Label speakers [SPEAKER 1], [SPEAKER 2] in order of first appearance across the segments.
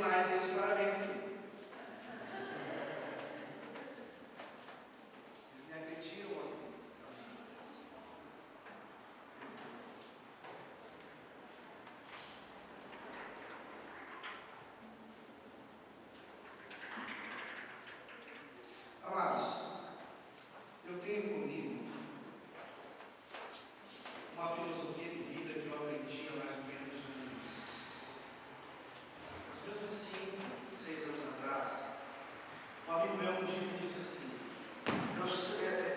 [SPEAKER 1] originais desse parabéns aqui. Eles me agrediram aqui. Amados, eu tenho comigo uma filosofia de vida que eu aprendi há mais ou menos uns 5, 6 anos atrás. Um amigo meu um dia me disse assim: eu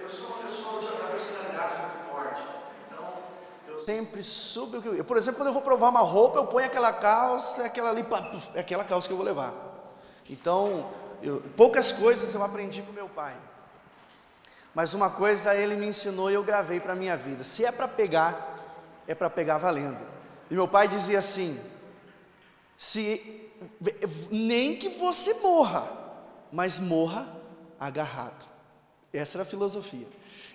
[SPEAKER 1] sou de uma personalidade muito forte, então eu sempre soube o que eu... Por exemplo, quando eu vou provar uma roupa, eu ponho aquela calça, aquela ali, é aquela calça que eu vou levar. Então, poucas coisas eu aprendi com meu pai, mas uma coisa ele me ensinou e eu gravei para a minha vida: se é para pegar valendo. E meu pai dizia assim: nem que você morra, mas morra agarrado. Essa era a filosofia.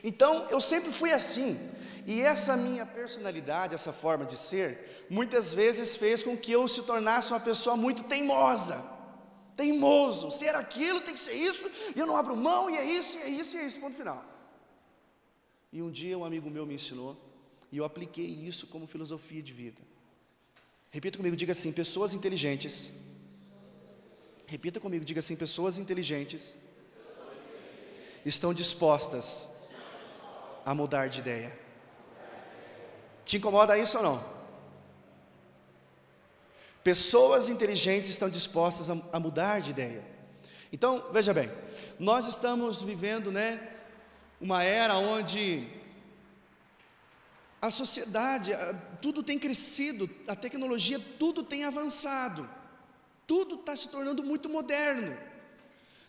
[SPEAKER 1] Então eu sempre fui assim, e essa minha personalidade, essa forma de ser, muitas vezes fez com que eu se tornasse uma pessoa muito teimoso. Se era aquilo, tem que ser isso, e eu não abro mão, e é isso, e é isso, e é isso, ponto final. E um dia um amigo meu me ensinou, e eu apliquei isso como filosofia de vida. Repita comigo, diga assim: pessoas inteligentes. Repita comigo, diga assim: pessoas inteligentes estão dispostas a mudar de ideia. Te incomoda isso ou não? Pessoas inteligentes estão dispostas a mudar de ideia. Então, veja bem, nós estamos vivendo, uma era onde a sociedade, tudo tem crescido, a tecnologia, tudo tem avançado, tudo está se tornando muito moderno.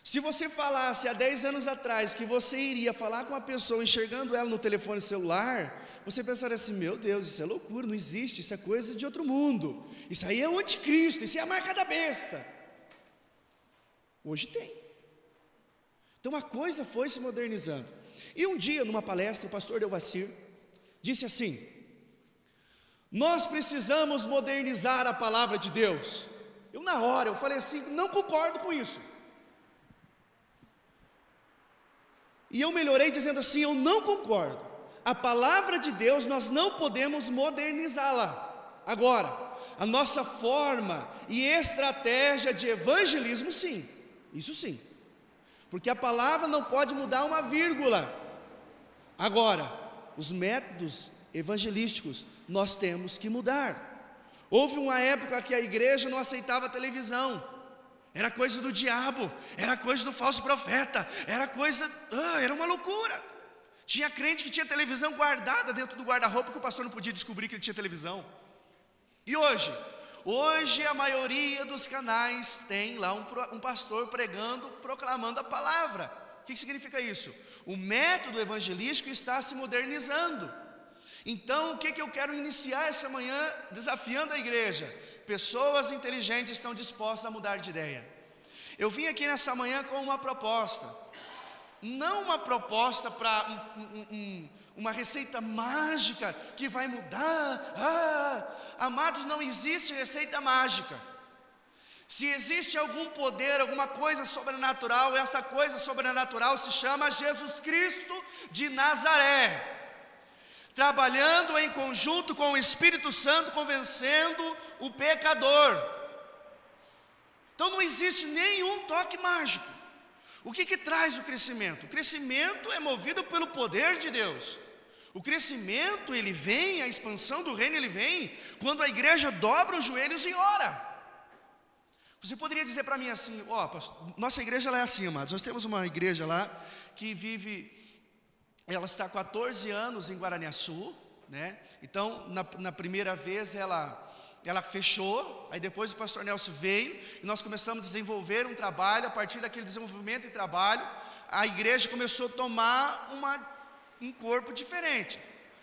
[SPEAKER 1] Se você falasse há 10 anos atrás que você iria falar com uma pessoa enxergando ela no telefone celular, você pensaria assim: meu Deus, isso é loucura, não existe, isso é coisa de outro mundo, isso aí é o anticristo, isso é a marca da besta. Hoje tem. Então a coisa foi se modernizando. E um dia, numa palestra, o pastor Delvacir disse assim: nós precisamos modernizar a palavra de Deus. Eu na hora, eu falei assim: não concordo com isso. E eu melhorei dizendo assim: eu não concordo. A palavra de Deus nós não podemos modernizá-la. Agora, a nossa forma e estratégia de evangelismo, sim, isso sim, porque a palavra não pode mudar uma vírgula. Agora, os métodos evangelísticos nós temos que mudar. Houve uma época que a igreja não aceitava televisão. Era coisa do diabo, era coisa do falso profeta, era uma loucura. Tinha crente que tinha televisão guardada dentro do guarda-roupa, que o pastor não podia descobrir que ele tinha televisão. E hoje a maioria dos canais tem lá um pastor pregando, proclamando a palavra. O que significa isso? O método evangelístico está se modernizando. Então, o que eu quero iniciar essa manhã desafiando a igreja? Pessoas inteligentes estão dispostas a mudar de ideia. Eu vim aqui nessa manhã com uma proposta, não uma proposta para uma receita mágica que vai mudar. Amados, não existe receita mágica. Se existe algum poder, alguma coisa sobrenatural, essa coisa sobrenatural se chama Jesus Cristo de Nazaré, trabalhando em conjunto com o Espírito Santo, convencendo o pecador. Então não existe nenhum toque mágico. O que traz o crescimento? O crescimento é movido pelo poder de Deus. O crescimento, ele vem, a expansão do reino, ele vem quando a igreja dobra os joelhos e ora. Você poderia dizer para mim assim: nossa igreja ela é assim, amados. Nós temos uma igreja lá que vive... Ela está há 14 anos em Guaraniaçu, Então, na primeira vez ela fechou, aí depois o pastor Nelson veio, e nós começamos a desenvolver um trabalho. A partir daquele desenvolvimento e trabalho, a igreja começou a tomar um corpo diferente.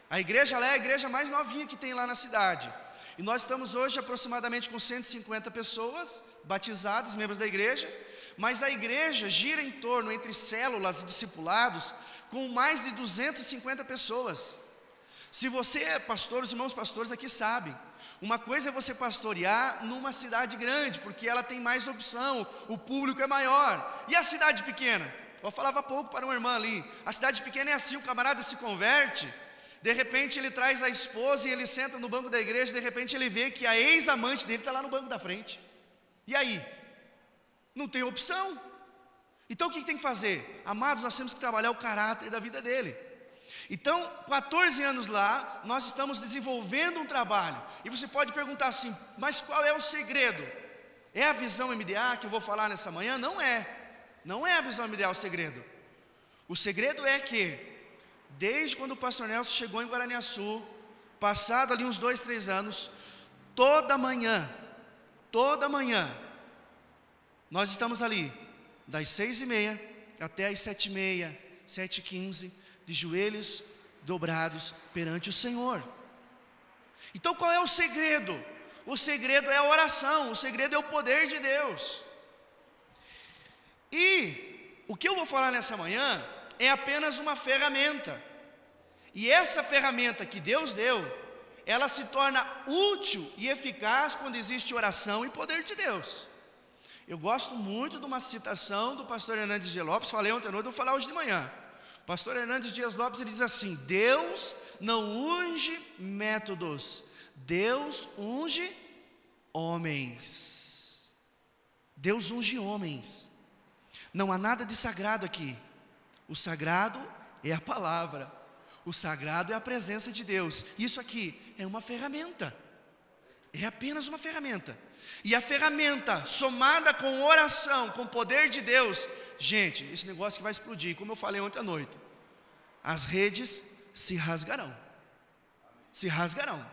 [SPEAKER 1] A igreja ela é a igreja mais novinha que tem lá na cidade. E nós estamos hoje aproximadamente com 150 pessoas batizadas, membros da igreja, mas a igreja gira em torno, entre células e discipulados, com mais de 250 pessoas. Se você é pastor, os irmãos pastores aqui sabem, Uma coisa é você pastorear numa cidade grande, porque ela tem mais opção, o público é maior. E a cidade pequena? Eu falava há pouco para uma irmã ali, a cidade pequena é assim, o camarada se converte, de repente ele traz a esposa e ele senta no banco da igreja, de repente ele vê que a ex-amante dele está lá no banco da frente. E aí? Não tem opção. Então o que tem que fazer? Amados, nós temos que trabalhar o caráter da vida dele. Então, 14 anos lá, nós estamos desenvolvendo um trabalho. E você pode perguntar assim, mas qual é o segredo? É a visão MDA que eu vou falar nessa manhã? Não é. Não é a visão MDA o segredo. O segredo é que, desde quando o pastor Nelson chegou em Guaraniaçu, passado ali uns 2, 3 anos, toda manhã, nós estamos ali, das 6h30 até as 7h30, 7h15, de joelhos dobrados perante o Senhor. Então qual é o segredo? O segredo é a oração, o segredo é o poder de Deus. E o que eu vou falar nessa manhã é apenas uma ferramenta. E essa ferramenta que Deus deu, ela se torna útil e eficaz quando existe oração e poder de Deus. Eu gosto muito de uma citação do pastor Hernandes Dias Lopes, falei ontem à noite, vou falar hoje de manhã. O pastor Hernandes Dias Lopes, ele diz assim: Deus não unge métodos, Deus unge homens. Deus unge homens. Não há nada de sagrado aqui. O sagrado é a palavra, o sagrado é a presença de Deus. Isso aqui é uma ferramenta, é apenas uma ferramenta. E a ferramenta somada com oração, com o poder de Deus, gente, esse negócio que vai explodir, como eu falei ontem à noite, as redes se rasgarão. Se rasgarão.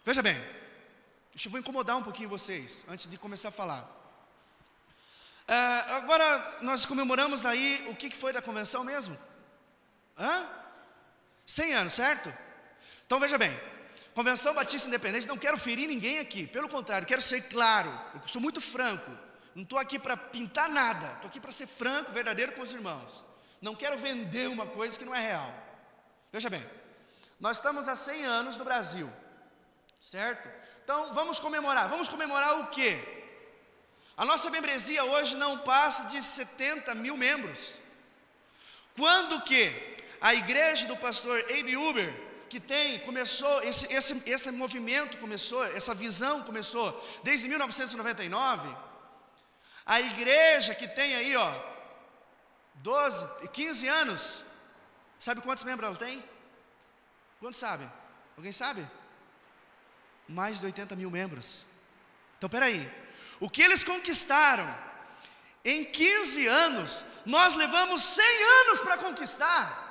[SPEAKER 1] Veja bem, deixa eu vou incomodar um pouquinho vocês, antes de começar a falar. Agora nós comemoramos aí, o que foi da convenção mesmo? 100 anos, certo? Então veja bem, Convenção Batista Independente, não quero ferir ninguém aqui, pelo contrário, quero ser claro, eu sou muito franco, não estou aqui para pintar nada, estou aqui para ser franco, verdadeiro com os irmãos, não quero vender uma coisa que não é real. Veja bem, nós estamos há 100 anos no Brasil, certo? Então vamos comemorar o quê? A nossa membresia hoje não passa de 70 mil membros, quando que a igreja do pastor Abe Uber, que começou, esse movimento começou, essa visão começou desde 1999, a igreja que tem aí 12, 15 anos, sabe quantos membros ela tem? Quantos sabem? Alguém sabe? Mais de 80 mil membros. Então peraí, o que eles conquistaram em 15 anos, nós levamos 100 anos para conquistar.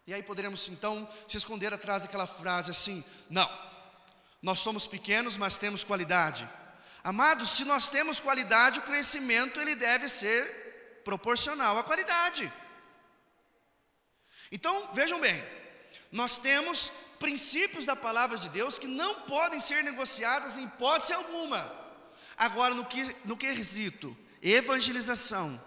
[SPEAKER 1] E aí poderemos então se esconder atrás daquela frase assim: não, nós somos pequenos, mas temos qualidade. Amados, se nós temos qualidade, o crescimento ele deve ser proporcional à qualidade. Então vejam bem, nós temos princípios da palavra de Deus que não podem ser negociados em hipótese alguma. Agora no quesito evangelização,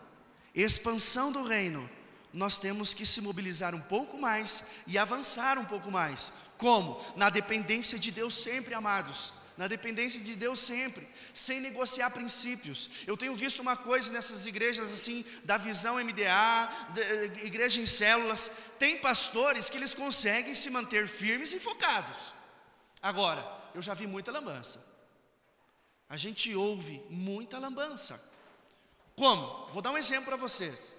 [SPEAKER 1] expansão do reino, nós temos que se mobilizar um pouco mais e avançar um pouco mais. Como? Na dependência de Deus sempre, amados. Na dependência de Deus sempre, sem negociar princípios. Eu tenho visto uma coisa nessas igrejas assim, da visão MDA, igreja em células, tem pastores que eles conseguem se manter firmes e focados. Agora, eu já vi muita lambança. A gente ouve muita lambança. Como? Vou dar um exemplo para vocês.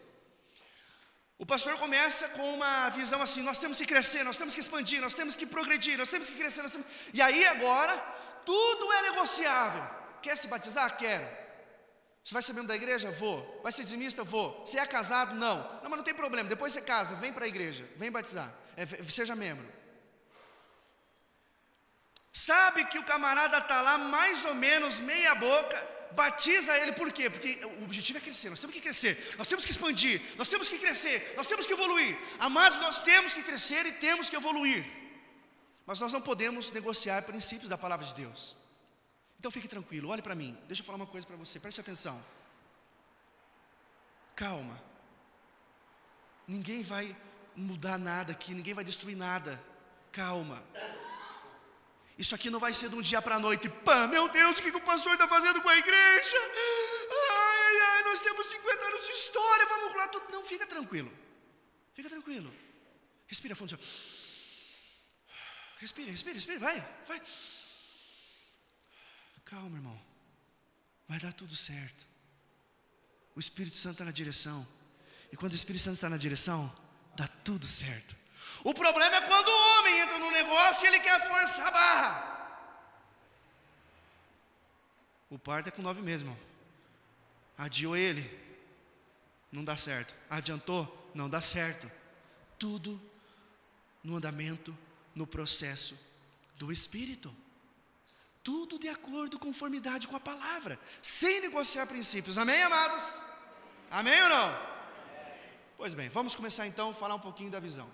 [SPEAKER 1] O pastor começa com uma visão assim: nós temos que crescer, nós temos que expandir, nós temos que progredir, nós temos que crescer, E aí agora, tudo é negociável. Quer se batizar? Quero. Você vai ser membro da igreja? Vou. Vai ser dizimista? Vou. Você é casado? Não. Não, mas não tem problema, depois você casa, vem para a igreja, vem batizar, seja membro. Sabe que o camarada está lá mais ou menos meia boca, batiza ele, por quê? Porque o objetivo é crescer, nós temos que crescer, nós temos que expandir, nós temos que crescer, nós temos que evoluir. Amados, nós temos que crescer e temos que evoluir, mas nós não podemos negociar princípios da palavra de Deus. Então fique tranquilo, olhe para mim, deixa eu falar uma coisa para você, preste atenção. Calma, ninguém vai mudar nada aqui, ninguém vai destruir nada, calma. Isso aqui não vai ser de um dia para a noite. Pá, meu Deus, o que o pastor está fazendo com a igreja? Ai, nós temos 50 anos de história, vamos lá tudo. Não, fica tranquilo. Fica tranquilo. Respira fundo. Respira, vai. Calma, irmão. Vai dar tudo certo. O Espírito Santo está na direção. E quando o Espírito Santo está na direção, dá tudo certo. O problema é quando o homem entra no negócio e ele quer forçar a barra. O parto é com 9 meses, irmão. Adiou ele, não dá certo. Adiantou, não dá certo. Tudo no andamento, no processo do Espírito. Tudo de acordo, conformidade com a palavra, sem negociar princípios. Amém, amados? Amém ou não? Pois bem, vamos começar então a falar um pouquinho da visão.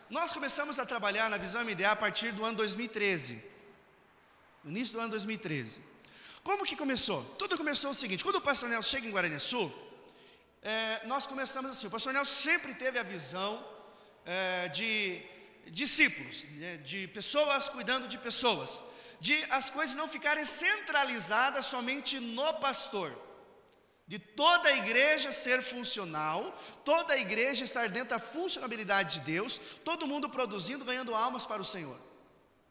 [SPEAKER 1] Nós começamos a trabalhar na visão MDA a partir do ano 2013. No início do ano 2013. Como que começou? Tudo começou o seguinte: quando o pastor Nelson chega em Guaraniaçu, nós começamos assim. O pastor Nelson sempre teve a visão de discípulos, de pessoas cuidando de pessoas, de as coisas não ficarem centralizadas somente no pastor, de toda a igreja ser funcional, toda a igreja estar dentro da funcionalidade de Deus, todo mundo produzindo, ganhando almas para o Senhor.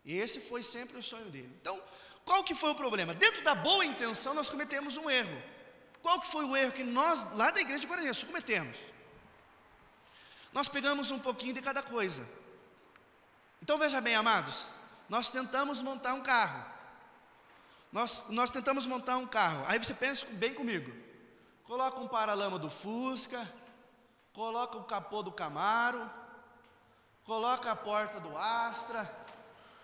[SPEAKER 1] Esse foi sempre o sonho dele. Então, qual que foi o problema? Dentro da boa intenção nós cometemos um erro. Qual que foi o erro que nós, lá da igreja de Guaraniaçu, cometemos? Nós pegamos um pouquinho de cada coisa. Então veja bem, amados, nós tentamos montar um carro. Nós tentamos montar um carro. Aí você pensa bem comigo. Coloca um paralama do Fusca, coloca o capô do Camaro, coloca a porta do Astra.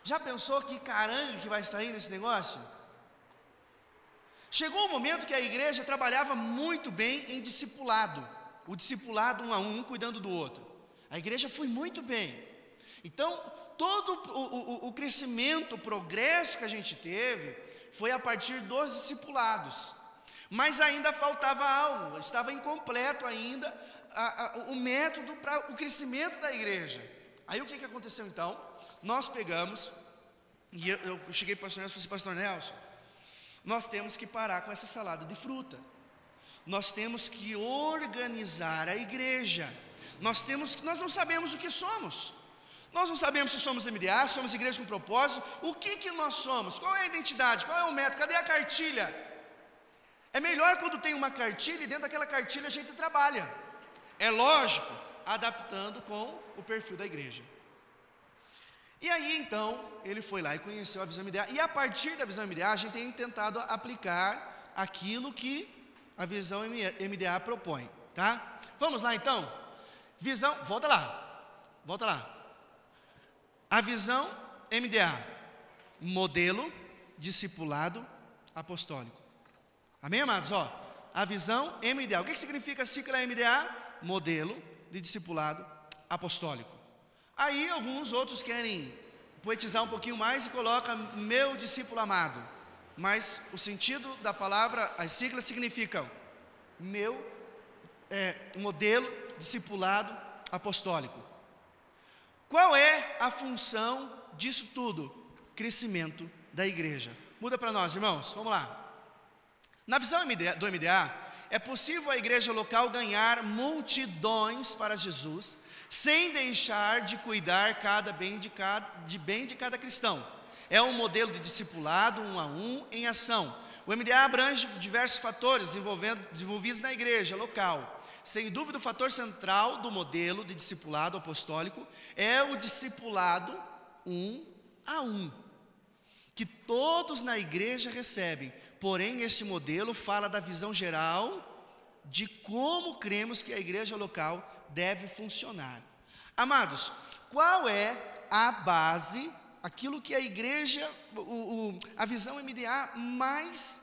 [SPEAKER 1] Já pensou que carangue que vai sair nesse negócio? Chegou um momento que a igreja trabalhava muito bem em discipulado. O discipulado um a um cuidando do outro. A igreja foi muito bem. Então, todo o crescimento, o progresso que a gente teve, foi a partir dos discipulados. Mas ainda faltava algo, estava incompleto ainda o método para o crescimento da igreja. Aí o que aconteceu então? Nós pegamos, e eu cheguei para o pastor Nelson e falei assim: pastor Nelson, nós temos que parar com essa salada de fruta. Nós temos que organizar a igreja. Nós não sabemos o que somos. Nós não sabemos se somos MDA, se somos igreja com propósito. O que nós somos? Qual é a identidade? Qual é o método? Cadê a cartilha? É melhor quando tem uma cartilha e dentro daquela cartilha a gente trabalha. É lógico, adaptando com o perfil da igreja. E aí então, ele foi lá e conheceu a visão MDA. E a partir da visão MDA a gente tem tentado aplicar aquilo que a visão MDA propõe, tá? Vamos lá então? Visão, volta lá. A visão MDA, modelo, discipulado, apostólico. Amém, amados? A visão MDA. O que significa a sigla MDA? Modelo de discipulado apostólico. Aí alguns outros querem poetizar um pouquinho mais e colocam meu discípulo amado. Mas o sentido da palavra, as siglas significam modelo, discipulado apostólico. Qual é a função disso tudo? Crescimento da igreja. Muda para nós, irmãos, vamos lá. Na visão do MDA, é possível a igreja local ganhar multidões para Jesus, sem deixar de cuidar bem de cada cristão. É um modelo de discipulado um a um em ação. O MDA abrange diversos fatores desenvolvidos na igreja local. Sem dúvida, o fator central do modelo de discipulado apostólico é o discipulado um a um, que todos na igreja recebem. Porém, este modelo fala da visão geral de como cremos que a igreja local deve funcionar. Amados, qual é a base, aquilo que a igreja, a visão MDA mais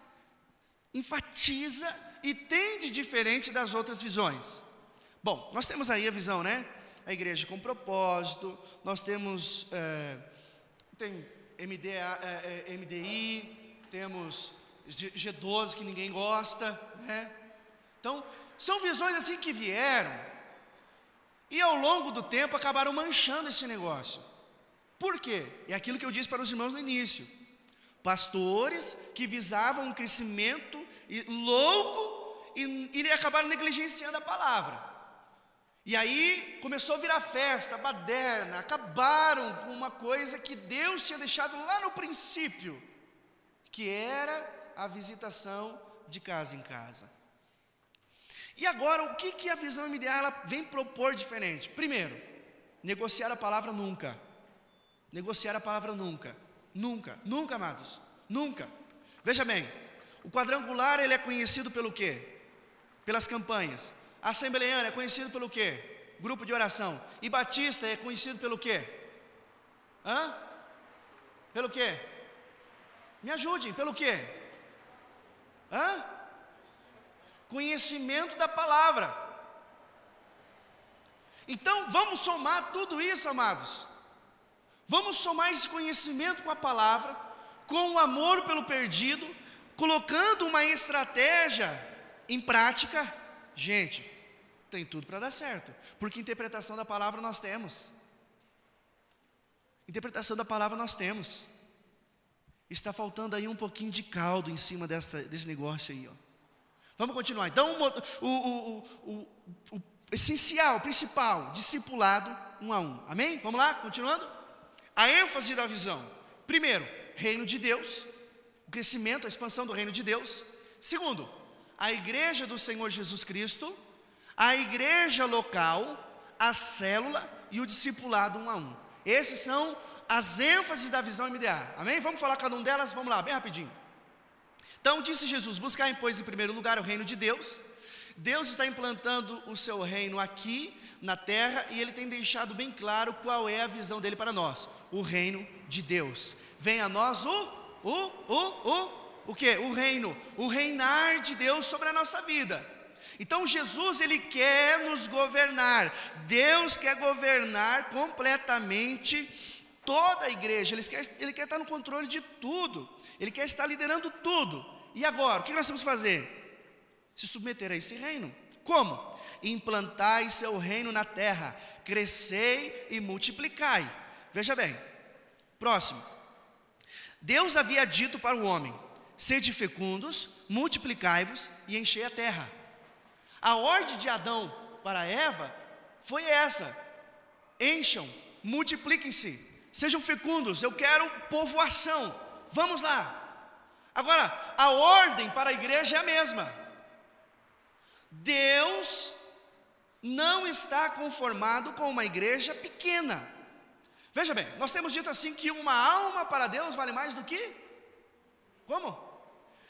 [SPEAKER 1] enfatiza e tem de diferente das outras visões? Bom, nós temos aí a visão, né? A igreja com propósito, nós temos, tem MDI, temos G12 que ninguém gosta, né? Então, são visões assim que vieram e ao longo do tempo acabaram manchando esse negócio. Por quê? É aquilo que eu disse para os irmãos no início. Pastores que visavam um crescimento louco e acabaram negligenciando a palavra. E aí começou a virar festa, baderna, acabaram com uma coisa que Deus tinha deixado lá no princípio, que era a visitação de casa em casa. E agora, o que a visão MDA ela vem propor diferente? Primeiro, negociar a palavra nunca. Negociar a palavra nunca. Nunca, nunca, amados, nunca. Veja bem, o quadrangular ele é conhecido pelo quê? Pelas campanhas. A assembleiana é conhecido pelo quê? Grupo de oração. E batista é conhecido pelo quê? Pelo quê? Me ajudem, pelo quê? Conhecimento da palavra. Então vamos somar tudo isso, amados. Vamos somar esse conhecimento com a palavra, com o amor pelo perdido, colocando uma estratégia em prática. Gente, tem tudo para dar certo, porque interpretação da palavra nós temos. Interpretação da palavra nós temos. Está faltando aí um pouquinho de caldo em cima desse negócio aí, ó. Vamos continuar. Então, o essencial, o principal, discipulado 1 a 1. Amém? Vamos lá, continuando. A ênfase da visão. Primeiro, reino de Deus, o crescimento, a expansão do reino de Deus. Segundo, a igreja do Senhor Jesus Cristo, a igreja local, a célula e o discipulado 1 a 1. Esses são as ênfases da visão MDA. Amém? Vamos falar cada um delas? Vamos lá, bem rapidinho. Então disse Jesus: buscai, pois, em primeiro lugar o reino de Deus. Deus está implantando o seu reino aqui na terra, e Ele tem deixado bem claro qual é a visão dele para nós: o reino de Deus. Venha a nós o quê? O reino, o reinar de Deus sobre a nossa vida. Então Jesus, Ele quer nos governar. Deus quer governar completamente toda a igreja. Ele quer estar no controle de tudo. Ele quer estar liderando tudo. E agora, o que nós temos que fazer? Se submeter a esse reino. Como? Implantai seu reino na terra, crescei e multiplicai. Veja bem, próximo. Deus havia dito para o homem: sede fecundos, multiplicai-vos e enchei a terra. A ordem de Adão para Eva foi essa: encham, multipliquem-se, sejam fecundos, eu quero povoação, vamos lá. Agora, a ordem para a igreja é a mesma. Deus não está conformado com uma igreja pequena. Veja bem, nós temos dito assim que uma alma para Deus vale mais do que? Como?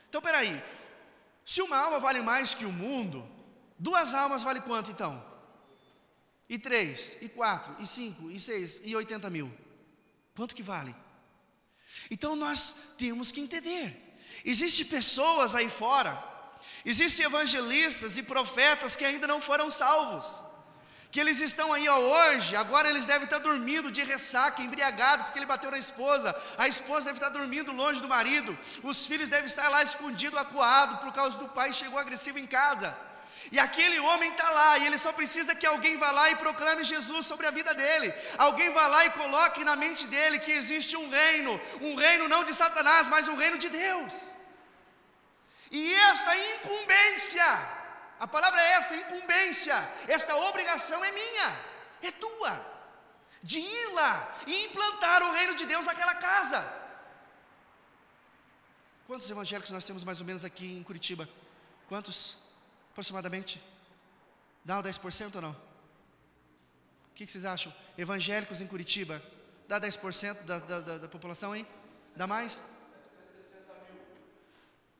[SPEAKER 1] Então, peraí, se uma alma vale mais que o mundo, 2 almas vale quanto então? E 3, e 4, e 5, e 6, e 80 mil. Quanto que vale? Então nós temos que entender. Existem pessoas aí fora, existem evangelistas e profetas que ainda não foram salvos, que eles estão aí hoje, agora eles devem estar dormindo de ressaca, embriagado, porque ele bateu na esposa, a esposa deve estar dormindo longe do marido, os filhos devem estar lá escondidos, acuados, por causa do pai chegou agressivo em casa, e aquele homem está lá, e ele só precisa que alguém vá lá e proclame Jesus sobre a vida dele, alguém vá lá e coloque na mente dele que existe um reino não de Satanás, mas um reino de Deus, e essa incumbência, a palavra é essa, incumbência, esta obrigação é minha, é tua, de ir lá e implantar o reino de Deus naquela casa. Quantos evangélicos nós temos mais ou menos aqui em Curitiba? Quantos? Aproximadamente? Dá 10% ou não? O que vocês acham? Evangélicos em Curitiba, dá 10% da população, hein? Dá mais? 760 mil.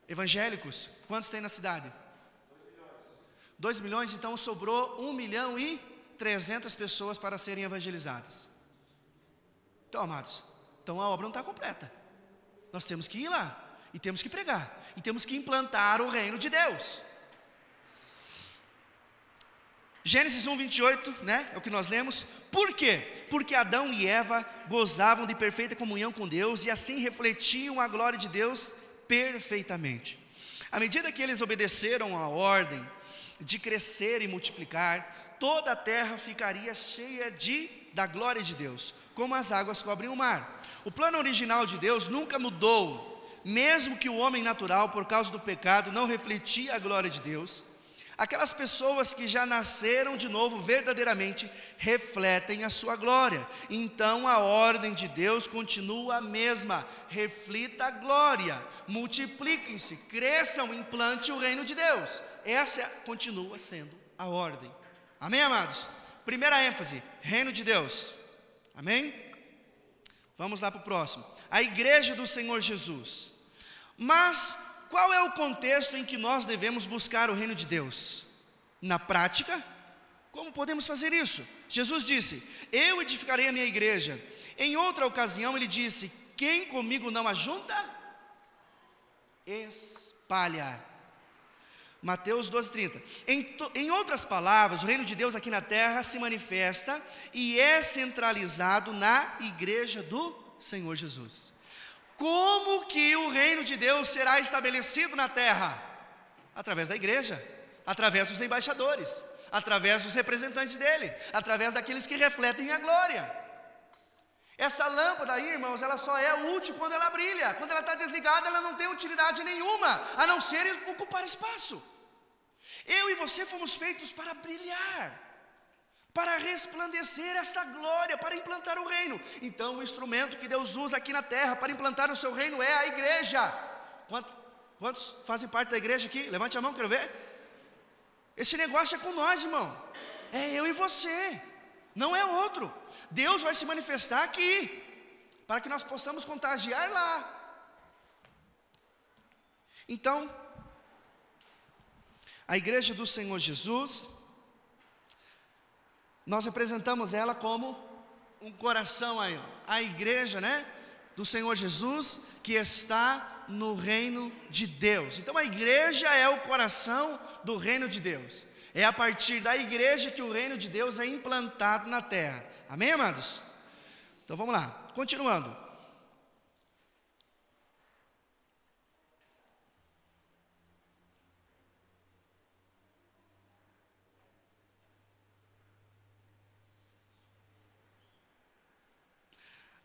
[SPEAKER 1] Evangélicos, quantos tem na cidade? 2 milhões, então sobrou 1.300.000 pessoas para serem evangelizadas. Então, amados, então a obra não está completa. Nós temos que ir lá, e temos que pregar, e temos que implantar o reino de Deus. Gênesis 1:28, né, é o que nós lemos. Por quê? Porque Adão e Eva gozavam de perfeita comunhão com Deus, e assim refletiam a glória de Deus perfeitamente. À medida que eles obedeceram à ordem de crescer e multiplicar, toda a terra ficaria cheia de da glória de Deus, como as águas cobrem o mar. O plano original de Deus nunca mudou, mesmo que o homem natural, por causa do pecado, não refletia a glória de Deus. Aquelas pessoas que já nasceram de novo verdadeiramente refletem a sua glória. Então a ordem de Deus continua a mesma: reflita a glória, multipliquem-se, cresçam, implante o reino de Deus. Essa continua sendo a ordem. Amém, amados? Primeira ênfase: reino de Deus. Amém? Vamos lá para o próximo: a igreja do Senhor Jesus. Mas qual é o contexto em que nós devemos buscar o reino de Deus? Na prática, como podemos fazer isso? Jesus disse: eu edificarei a minha igreja. Em outra ocasião ele disse: quem comigo não ajunta, espalha. Mateus 12:30. Em outras palavras, o reino de Deus aqui na terra se manifesta e é centralizado na igreja do Senhor Jesus. Como que o reino de Deus será estabelecido na terra? Através da igreja, através dos embaixadores, através dos representantes dele, através daqueles que refletem a glória. Essa lâmpada aí, irmãos, ela só é útil quando ela brilha. Quando ela está desligada, ela não tem utilidade nenhuma, a não ser ocupar espaço. Eu e você fomos feitos para brilhar, para resplandecer esta glória, para implantar o reino. Então o instrumento que Deus usa aqui na terra para implantar o seu reino é a igreja. Quantos fazem parte da igreja aqui? Levante a mão, quero ver. Esse negócio é com nós, irmão. É eu e você, não é outro. Deus vai se manifestar aqui, para que nós possamos contagiar lá. Então, a igreja do Senhor Jesus, nós representamos ela como um coração aí, ó. A igreja, né, do Senhor Jesus, que está no reino de Deus. Então a igreja é o coração do reino de Deus. É a partir da igreja que o reino de Deus é implantado na terra. Amém, amados? Então vamos lá, continuando.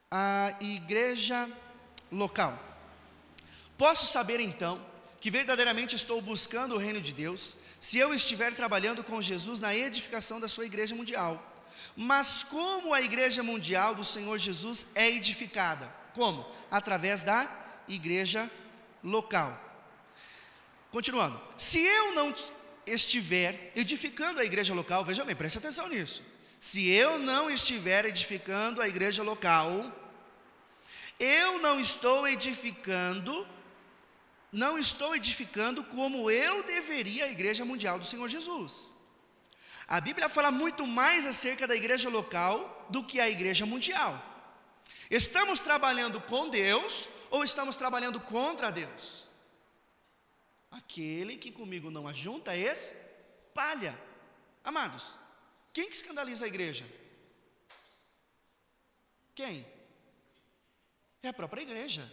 [SPEAKER 1] A igreja local. Posso saber então que verdadeiramente estou buscando o reino de Deus se eu estiver trabalhando com Jesus na edificação da sua igreja mundial. Mas como a igreja mundial do Senhor Jesus é edificada? Como? Através da igreja local. Continuando. Se eu não estiver edificando a igreja local, veja bem, preste atenção nisso. Se eu não estiver edificando a igreja local, eu não estou edificando como eu deveria a igreja mundial do Senhor Jesus. A Bíblia fala muito mais acerca da igreja local do que a igreja mundial. Estamos trabalhando com Deus ou estamos trabalhando contra Deus? Aquele que comigo não ajunta, espalha. Amados, quem que escandaliza a igreja? Quem? É a própria igreja.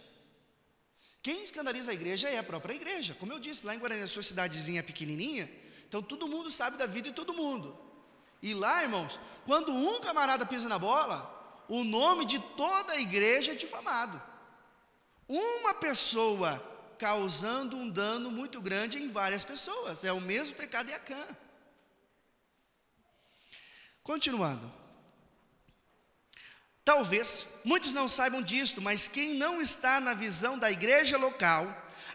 [SPEAKER 1] Quem escandaliza a igreja é a própria igreja. Como eu disse, lá em Guarani, a sua cidadezinha pequenininha, então todo mundo sabe da vida de todo mundo. E lá, irmãos, quando um camarada pisa na bola, o nome de toda a igreja é difamado. Uma pessoa causando um dano muito grande em várias pessoas. É o mesmo pecado de Acã. Continuando. Talvez muitos não saibam disto, mas quem não está na visão da igreja local,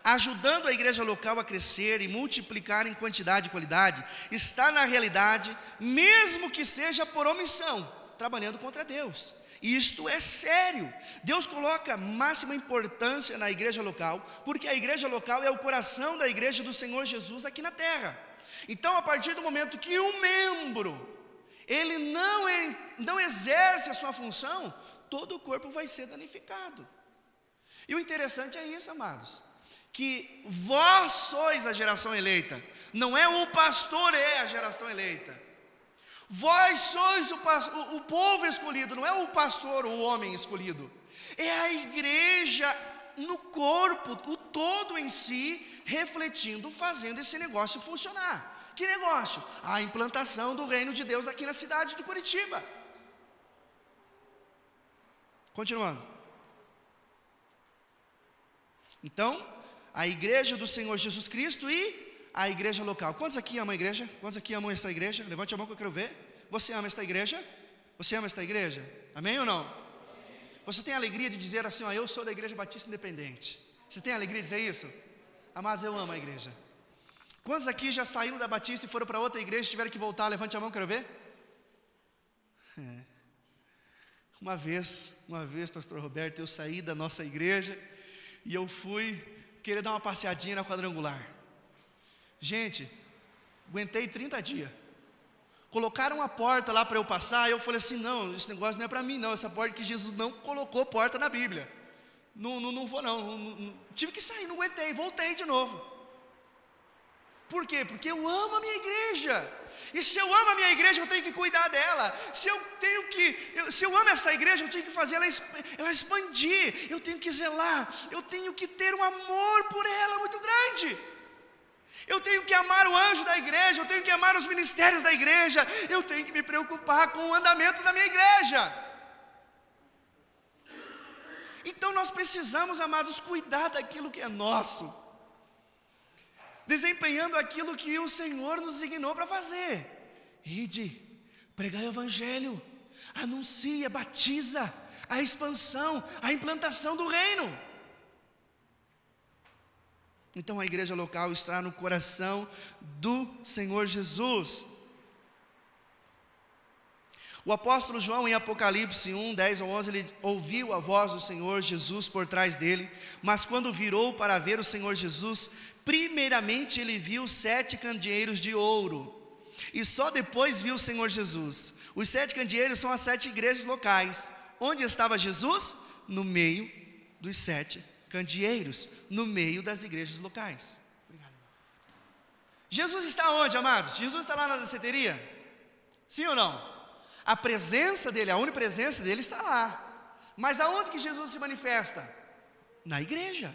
[SPEAKER 1] ajudando a igreja local a crescer e multiplicar em quantidade e qualidade, está na realidade, mesmo que seja por omissão, trabalhando contra Deus. Isto é sério. Deus coloca máxima importância na igreja local, porque a igreja local é o coração da igreja do Senhor Jesus aqui na terra. Então, a partir do momento que um membro ele não exerce a sua função, todo o corpo vai ser danificado. E o interessante é isso, amados, que vós sois a geração eleita, não é o pastor é a geração eleita. Vós sois o povo escolhido, não é o pastor ou o homem escolhido. É a igreja no corpo, o todo em si, refletindo, fazendo esse negócio funcionar. Que negócio? A implantação do reino de Deus aqui na cidade de Curitiba. Continuando. Então, a igreja do Senhor Jesus Cristo e a igreja local. Quantos aqui amam a igreja? Quantos aqui amam esta igreja? Levante a mão que eu quero ver. Você ama esta igreja? Você ama esta igreja? Amém ou não? Você tem a alegria de dizer assim, ó, eu sou da Igreja Batista Independente. Você tem a alegria de dizer isso? Amados, eu amo a igreja. Quantos aqui já saíram da Batista e foram para outra igreja e tiveram que voltar? Levante a mão, quero ver. Uma vez, pastor Roberto, eu saí da nossa igreja e eu fui querer dar uma passeadinha na Quadrangular. Gente, aguentei 30 dias. Colocaram uma porta lá para eu passar, e eu falei assim, não, esse negócio não é para mim não, essa porta que Jesus não colocou porta na Bíblia. Não vou não. Tive que sair, não aguentei, voltei de novo. Por quê? Porque eu amo a minha igreja. E se eu amo a minha igreja, eu tenho que cuidar dela. Se eu amo essa igreja, eu tenho que fazer ela expandir. Eu tenho que zelar. Eu tenho que ter um amor por ela muito grande. Eu tenho que amar o anjo da igreja. Eu tenho que amar os ministérios da igreja. Eu tenho que me preocupar com o andamento da minha igreja. Então nós precisamos, amados, cuidar daquilo que é nosso, desempenhando aquilo que o Senhor nos designou para fazer. Ide, pregai o evangelho, anuncia, batiza, a expansão, a implantação do reino. Então a igreja local está no coração do Senhor Jesus. O apóstolo João, em Apocalipse 1, 10 ou 11, ele ouviu a voz do Senhor Jesus por trás dele, mas quando virou para ver o Senhor Jesus, primeiramente ele viu 7 candeeiros de ouro, e só depois viu o Senhor Jesus. Os 7 candeeiros são as 7 igrejas locais. Onde estava Jesus? No meio dos 7 candeeiros, no meio das igrejas locais. Obrigado. Jesus está onde, amados? Jesus está lá na danceteria? Sim ou não? A presença dele, a onipresença dele está lá. Mas aonde que Jesus se manifesta? Na igreja.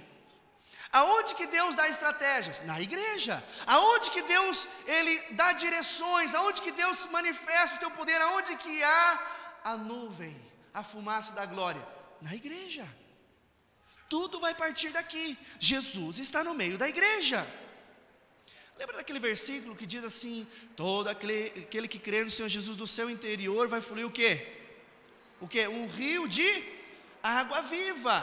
[SPEAKER 1] Aonde que Deus dá estratégias? Na igreja. Aonde que Deus, ele dá direções? Aonde que Deus manifesta o teu poder? Aonde que há a nuvem, a fumaça da glória? Na igreja. Tudo vai partir daqui. Jesus está no meio da igreja. Lembra daquele versículo que diz assim, todo aquele que crer no Senhor Jesus, do seu interior vai fluir o quê? O quê? Um rio de água viva.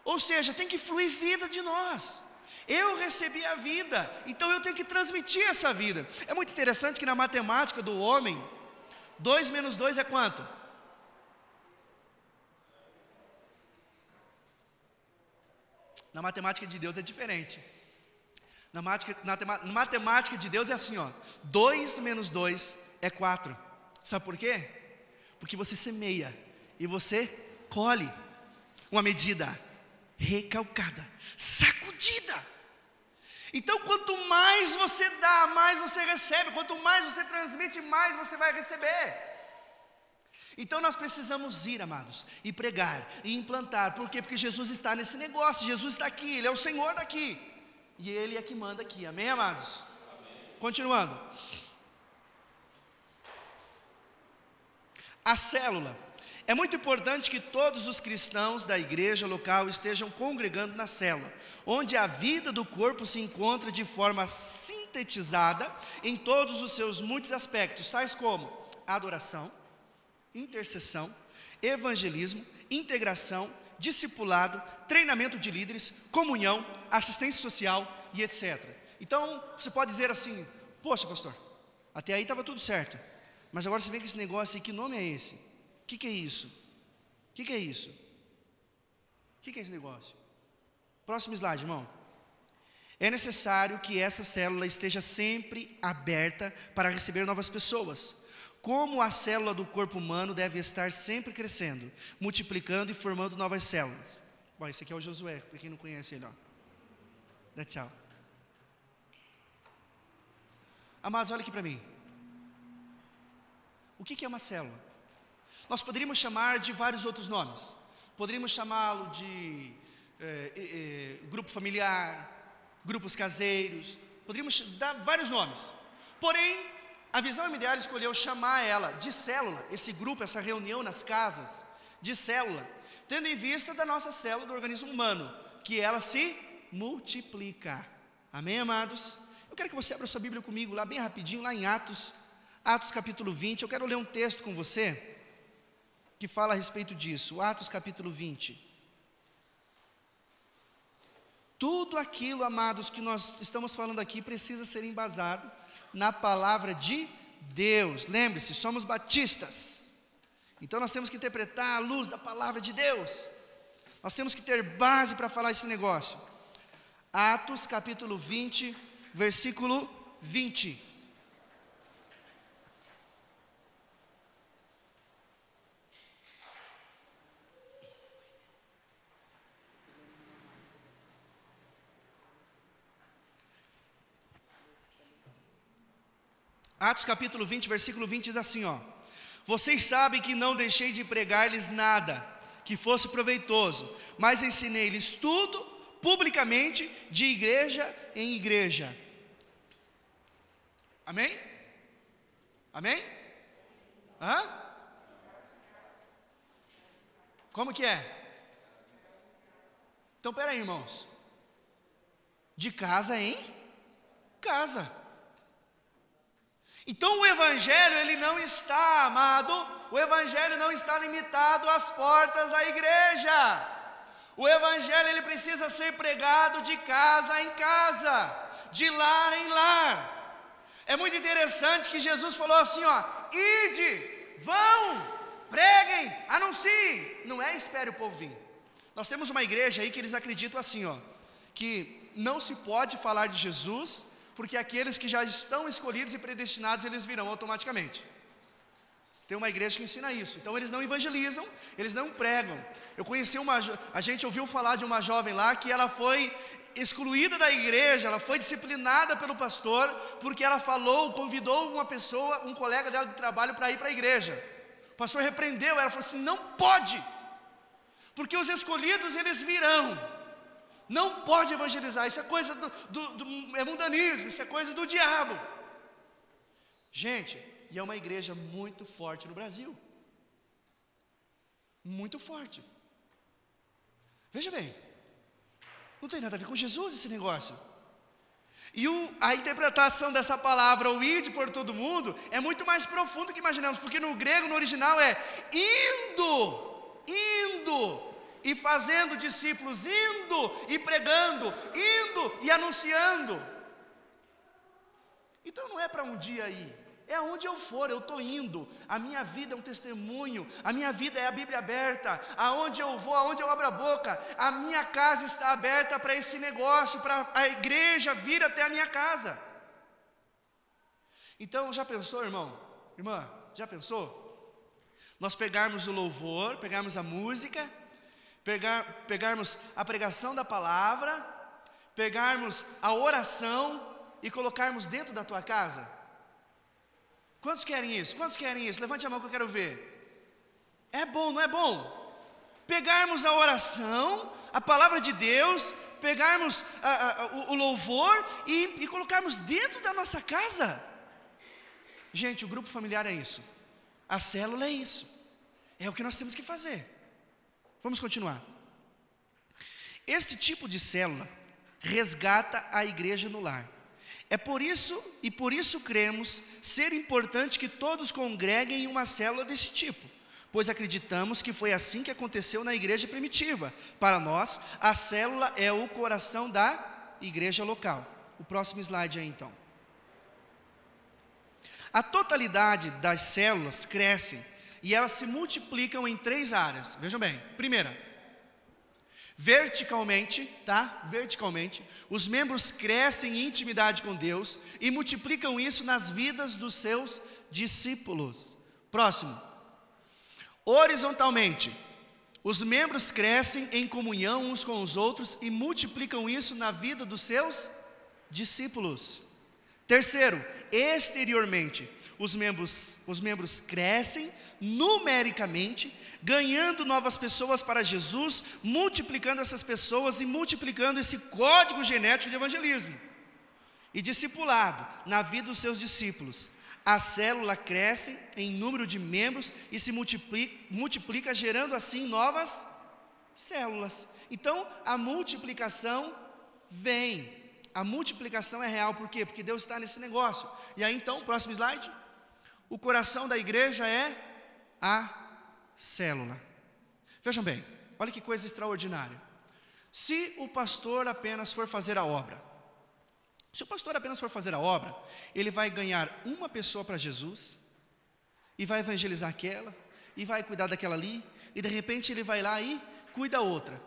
[SPEAKER 1] Ou seja, tem que fluir vida de nós. Eu recebi a vida, então eu tenho que transmitir essa vida. É muito interessante que na matemática do homem, 2 menos 2 é quanto? Na matemática de Deus é diferente. Na matemática de Deus é assim, ó, 2 menos 2 é 4. Sabe por quê? Porque você semeia e você colhe uma medida recalcada, sacudida. Então quanto mais você dá, mais você recebe. Quanto mais você transmite, mais você vai receber. Então nós precisamos ir, amados, e pregar, e implantar. Por quê? Porque Jesus está nesse negócio. Jesus está aqui, Ele é o Senhor daqui. E Ele é que manda aqui, amém, amados? Amém. Continuando. A célula. É muito importante que todos os cristãos da igreja local estejam congregando na célula, onde a vida do corpo se encontra de forma sintetizada em todos os seus muitos aspectos, tais como adoração, intercessão, evangelismo, integração, discipulado, treinamento de líderes, comunhão, assistência social e etc. Então, você pode dizer assim, poxa pastor, até aí estava tudo certo, mas agora você vem com esse negócio aí, que nome é esse? O que é isso? O que é isso? O que é esse negócio? Próximo slide, irmão. É necessário que essa célula esteja sempre aberta para receber novas pessoas. Como a célula do corpo humano deve estar sempre crescendo, multiplicando e formando novas células. Bom, esse aqui é o Josué, para quem não conhece ele, ó. Dá tchau. Amados, olha aqui para mim. O que é uma célula? Nós poderíamos chamar de vários outros nomes. Poderíamos chamá-lo de grupo familiar, grupos caseiros. Poderíamos dar vários nomes. Porém, a visão ideal escolheu chamar ela de célula, esse grupo, essa reunião nas casas, de célula, tendo em vista da nossa célula do organismo humano, que ela se multiplica. Amém, amados? Eu quero que você abra sua Bíblia comigo lá bem rapidinho, lá em Atos capítulo 20, eu quero ler um texto com você, que fala a respeito disso, Atos capítulo 20. Tudo aquilo, amados, que nós estamos falando aqui, precisa ser embasado na palavra de Deus. Lembre-se, somos batistas, então nós temos que interpretar à luz da palavra de Deus, nós temos que ter base para falar esse negócio. Atos capítulo 20, versículo 20. Atos capítulo 20, versículo 20 diz assim, ó: vocês sabem que não deixei de pregar-lhes nada que fosse proveitoso, mas ensinei-lhes tudo publicamente, de igreja em igreja. Amém? Amém? Hã? Como que é? Então, peraí, irmãos. De casa em casa. Então o Evangelho, ele não está, amado, o Evangelho não está limitado às portas da igreja. O Evangelho, ele precisa ser pregado de casa em casa, de lar em lar. É muito interessante que Jesus falou assim, ó: ide, vão, preguem, anunciem. Não é espere o povo vir. Nós temos uma igreja aí que eles acreditam assim, ó, que não se pode falar de Jesus, porque aqueles que já estão escolhidos e predestinados, eles virão automaticamente. Tem uma igreja que ensina isso. Então eles não evangelizam, eles não pregam. Eu conheci a gente ouviu falar de uma jovem lá, que ela foi excluída da igreja, ela foi disciplinada pelo pastor, porque ela convidou uma pessoa, um colega dela de trabalho, para ir para a igreja. O pastor repreendeu ela, falou assim: não pode, porque os escolhidos eles virão. Não pode evangelizar, isso é coisa é mundanismo, isso é coisa do diabo. Gente, e é uma igreja muito forte no Brasil. Muito forte. Veja bem, não tem nada a ver com Jesus esse negócio. E a interpretação dessa palavra, o ide por todo mundo, é muito mais profundo que imaginamos, porque no grego, no original, é indo e fazendo discípulos, indo e pregando, indo e anunciando. Então não é para um dia aí, é aonde eu for, eu estou indo. A minha vida é um testemunho, a minha vida é a Bíblia aberta. Aonde eu vou, aonde eu abro a boca, a minha casa está aberta para esse negócio, para a igreja vir até a minha casa. Então já pensou, irmão, irmã, já pensou? Nós pegarmos o louvor, pegarmos a música, pegarmos a pregação da palavra, pegarmos a oração e colocarmos dentro da tua casa? Quantos querem isso? Quantos querem isso? Levante a mão que eu quero ver. É bom, não é bom? Pegarmos a oração, a palavra de Deus, pegarmos o louvor e colocarmos dentro da nossa casa. Gente, o grupo familiar é isso, a célula é isso, é o que nós temos que fazer. Vamos continuar. Este tipo de célula resgata a igreja no lar. É por isso cremos ser importante que todos congreguem em uma célula desse tipo, pois acreditamos que foi assim que aconteceu na igreja primitiva. Para nós, a célula é o coração da igreja local. O próximo slide aí então. A totalidade das células crescem e elas se multiplicam em 3 áreas. Vejam bem. Primeira, verticalmente, tá? Verticalmente, os membros crescem em intimidade com Deus e multiplicam isso nas vidas dos seus discípulos. Próximo. Horizontalmente, os membros crescem em comunhão uns com os outros e multiplicam isso na vida dos seus discípulos. Terceiro, exteriormente, os membros crescem numericamente, ganhando novas pessoas para Jesus, multiplicando essas pessoas e multiplicando esse código genético de evangelismo e discipulado na vida dos seus discípulos. A célula cresce em número de membros e se multiplica, gerando assim novas células. Então, a multiplicação vem. A multiplicação é real, por quê? Porque Deus está nesse negócio. E aí então, próximo slide. O coração da igreja é a célula. Vejam bem, olha que coisa extraordinária. Se o pastor apenas for fazer a obra, ele vai ganhar uma pessoa para Jesus, e vai evangelizar aquela, e vai cuidar daquela ali, e de repente ele vai lá e cuida outra,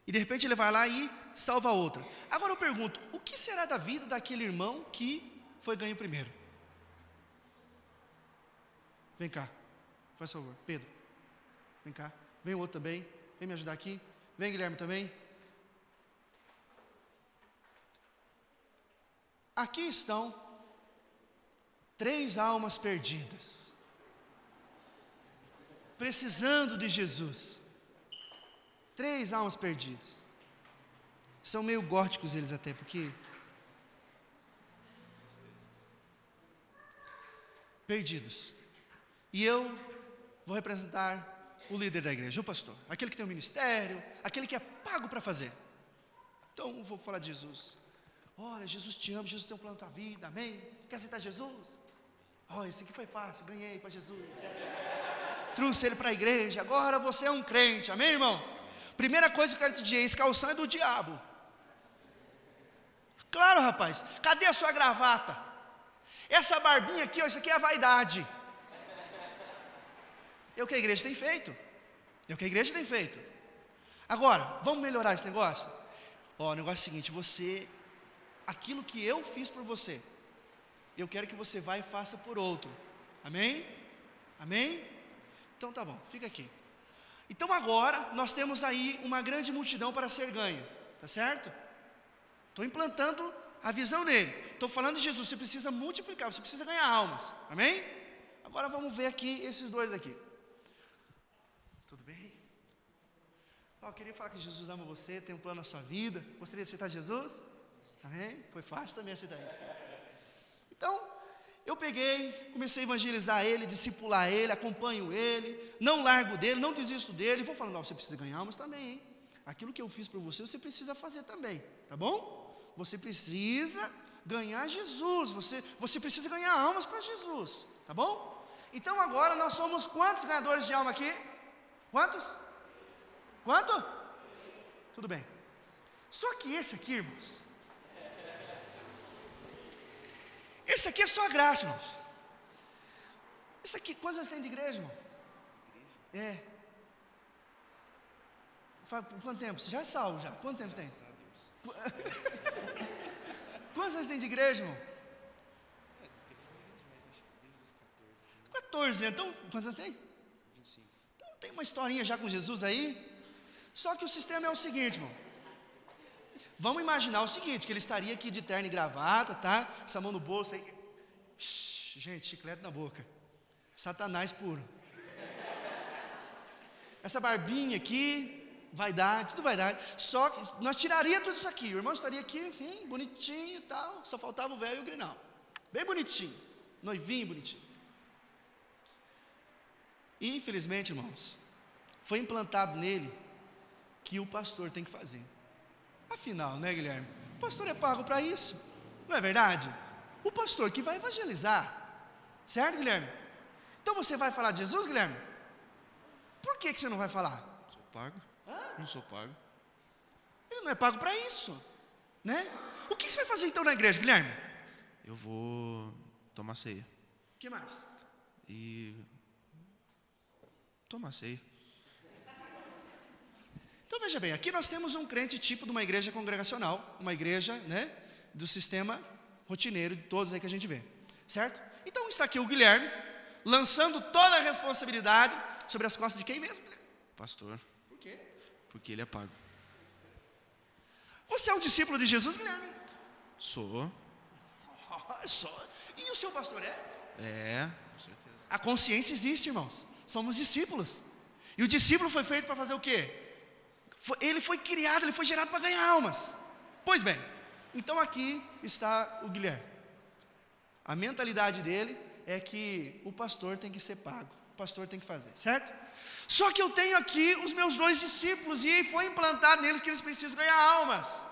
[SPEAKER 1] e de repente ele vai lá e salva outra. Agora eu pergunto, o que será da vida daquele irmão que foi ganho primeiro? Vem cá, faz favor, Pedro, vem cá, vem o outro também, vem me ajudar aqui, vem Guilherme também. Aqui estão 3 almas perdidas, precisando de Jesus. 3 almas perdidas. São meio góticos eles até, porque perdidos. E eu vou representar o líder da igreja, o pastor, aquele que tem o ministério, aquele que é pago para fazer. Então eu vou falar de Jesus. Olha, Jesus te ama, Jesus tem um plano na tua vida, amém? Quer aceitar Jesus? Olha, esse aqui foi fácil, ganhei para Jesus. Trouxe ele para a igreja, agora você é um crente, amém, irmão? Primeira coisa que eu quero te dizer, esse calção é do diabo. Claro, rapaz, cadê a sua gravata? Essa barbinha aqui, ó, isso aqui é a vaidade. É o que a igreja tem feito. Agora, vamos melhorar esse negócio? Ó, o negócio é o seguinte, aquilo que eu fiz por você, eu quero que você vá e faça por outro, amém? Amém? Então tá bom, fica aqui. Então agora, nós temos aí uma grande multidão para ser ganha, tá certo? Estou implantando a visão nele, estou falando de Jesus, você precisa multiplicar, você precisa ganhar almas, amém? Agora vamos ver aqui esses 2 aqui. Tudo bem? Eu queria falar que Jesus ama você, tem um plano na sua vida, gostaria de aceitar Jesus? Amém? Foi fácil também aceitar isso, cara. Então, eu peguei, comecei a evangelizar ele, discipular ele, acompanho ele, não largo dele, não desisto dele, e vou falando, você precisa ganhar almas também, hein? Aquilo que eu fiz por você, você precisa fazer também, tá bom? Você precisa ganhar Jesus, você precisa ganhar almas para Jesus, tá bom? Então agora nós somos quantos ganhadores de alma aqui? Quantos? Quanto? Tudo bem. Só que esse aqui, irmãos, esse aqui é só graça, irmãos. Esse aqui, quantos anos tem de igreja, irmão? É. Quanto tempo? Você já é salvo já. Quanto tempo tem? Quantos anos tem de igreja, irmão? Desde os 14. Então, quantos anos tem? 25. Então tem uma historinha já com Jesus aí. Só que o sistema é o seguinte, irmão. Vamos imaginar o seguinte, que ele estaria aqui de terno e gravata, tá? Essa mão no bolso aí. Gente, chiclete na boca. Satanás puro. Essa barbinha aqui, vaidade, tudo vaidade. Só que nós tiraríamos tudo isso aqui. O irmão estaria aqui, bonitinho e tal. Só faltava o véio e o grinal. Bem bonitinho. Noivinho bonitinho. E, infelizmente, irmãos, foi implantado nele que o pastor tem que fazer. Afinal, né, Guilherme? O pastor é pago para isso. Não é verdade? O pastor que vai evangelizar. Certo, Guilherme? Então você vai falar de Jesus, Guilherme? Por que você não vai falar?
[SPEAKER 2] Sou pago. Não sou pago.
[SPEAKER 1] Ele não é pago para isso, né? O que você vai fazer então na igreja, Guilherme?
[SPEAKER 2] Eu vou tomar ceia.
[SPEAKER 1] O que mais?
[SPEAKER 2] E tomar ceia.
[SPEAKER 1] Então veja bem, aqui nós temos um crente tipo de uma igreja congregacional, uma igreja, né, do sistema rotineiro de todos aí que a gente vê, certo? Então está aqui o Guilherme, lançando toda a responsabilidade sobre as costas de quem mesmo, Guilherme?
[SPEAKER 2] Pastor.
[SPEAKER 1] Por quê?
[SPEAKER 2] Porque ele é pago.
[SPEAKER 1] Você é um discípulo de Jesus, Guilherme?
[SPEAKER 2] Sou.
[SPEAKER 1] E o seu pastor é?
[SPEAKER 2] É, com certeza.
[SPEAKER 1] A consciência existe, irmãos. Somos discípulos. E o discípulo foi feito para fazer o quê? Ele foi criado, ele foi gerado para ganhar almas. Pois bem, então aqui está o Guilherme. A mentalidade dele é que o pastor tem que ser pago, o pastor tem que fazer, certo? Só que eu tenho aqui os meus 2 discípulos e foi implantado neles que eles precisam ganhar almas.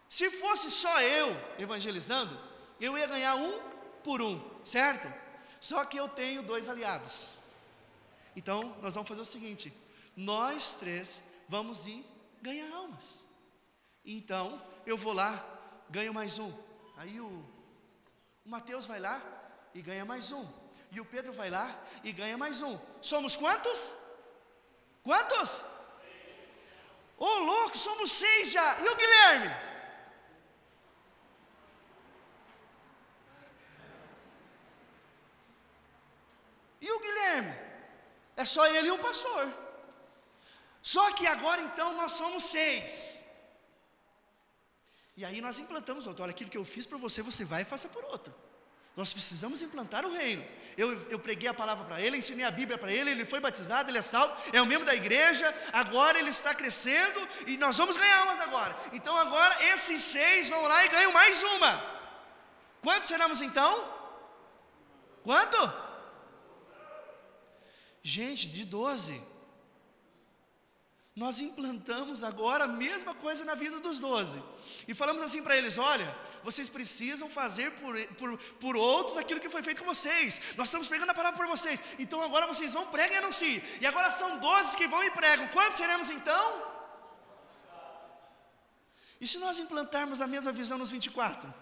[SPEAKER 1] Se fosse só eu evangelizando, eu ia ganhar 1 por 1, certo? Só que eu tenho 2 aliados. Então nós vamos fazer o seguinte: nós 3 vamos ir ganhar almas. Então eu vou lá, ganho mais 1. Aí o Mateus vai lá e ganha mais 1. E o Pedro vai lá e ganha mais 1. Somos quantos? Quantos? Ô louco, somos 6 já. E o Guilherme? E o Guilherme? É só ele e o pastor. Só que agora então nós somos 6. E aí nós implantamos outro. Olha, aquilo que eu fiz por você, você vai e faça por outro. Nós precisamos implantar o reino. Eu preguei a palavra para ele, ensinei a Bíblia para ele, ele foi batizado, ele é salvo, é um membro da igreja, agora ele está crescendo e nós vamos ganhar almas agora. Então agora esses 6 vão lá e ganham mais 1. Quantos seremos então? Quanto? Gente, de 12. Nós implantamos agora a mesma coisa na vida dos 12. E falamos assim para eles: olha, vocês precisam fazer por outros aquilo que foi feito com vocês. Nós estamos pregando a palavra por vocês. Então agora vocês vão, pregam e anunciem. E agora são 12 que vão e pregam. Quantos seremos então? E se nós implantarmos a mesma visão nos 24?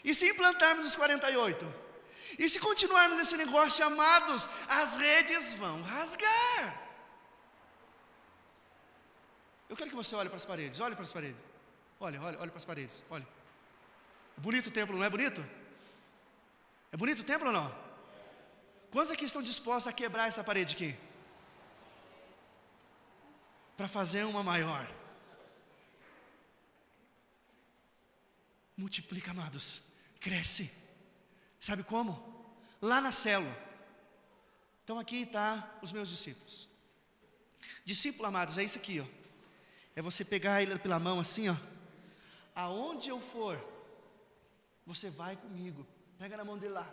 [SPEAKER 1] E se implantarmos os 48? E se continuarmos esse negócio, amados, as redes vão rasgar. Eu quero que você olhe para as paredes, olhe para as paredes. Olhe para as paredes, olhe. É bonito o templo, não é bonito? É bonito o templo ou não? Quantos aqui estão dispostos a quebrar essa parede aqui? Para fazer uma maior. Multiplica, amados. Cresce. Sabe como? Lá na célula. Então aqui está os meus discípulos. Discípulo, amados, é isso aqui, ó. É você pegar ele pela mão assim, ó. Aonde eu for, você vai comigo. Pega na mão dele lá.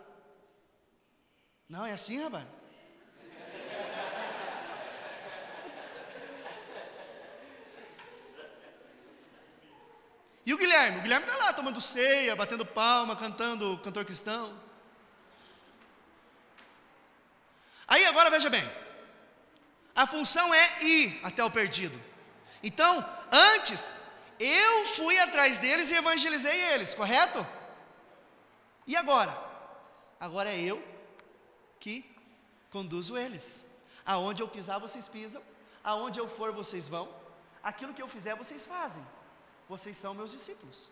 [SPEAKER 1] Não, é assim, rapaz? E o Guilherme? O Guilherme está lá tomando ceia, batendo palma, cantando cantor cristão. Aí agora veja bem. A função é ir até o perdido. Então, antes, eu fui atrás deles e evangelizei eles, correto? E agora? Agora é eu que conduzo eles. Aonde eu pisar, vocês pisam. Aonde eu for, vocês vão. Aquilo que eu fizer, vocês fazem. Vocês são meus discípulos.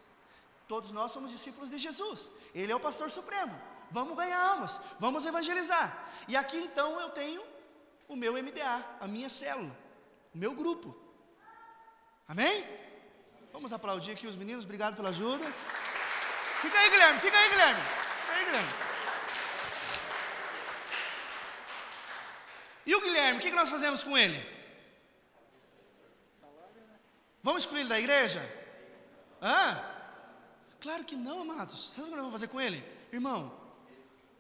[SPEAKER 1] Todos nós somos discípulos de Jesus. Ele é o pastor supremo. Vamos ganhar almas, vamos evangelizar. E aqui então eu tenho o meu MDA, a minha célula, o meu grupo. Amém? Vamos aplaudir aqui os meninos, obrigado pela ajuda. Fica aí, Guilherme, fica aí, Guilherme. Fica aí, Guilherme. E o Guilherme, o que nós fazemos com ele? Vamos excluir ele da igreja? Claro que não, amados. Sabe o que nós vamos fazer com ele? Irmão,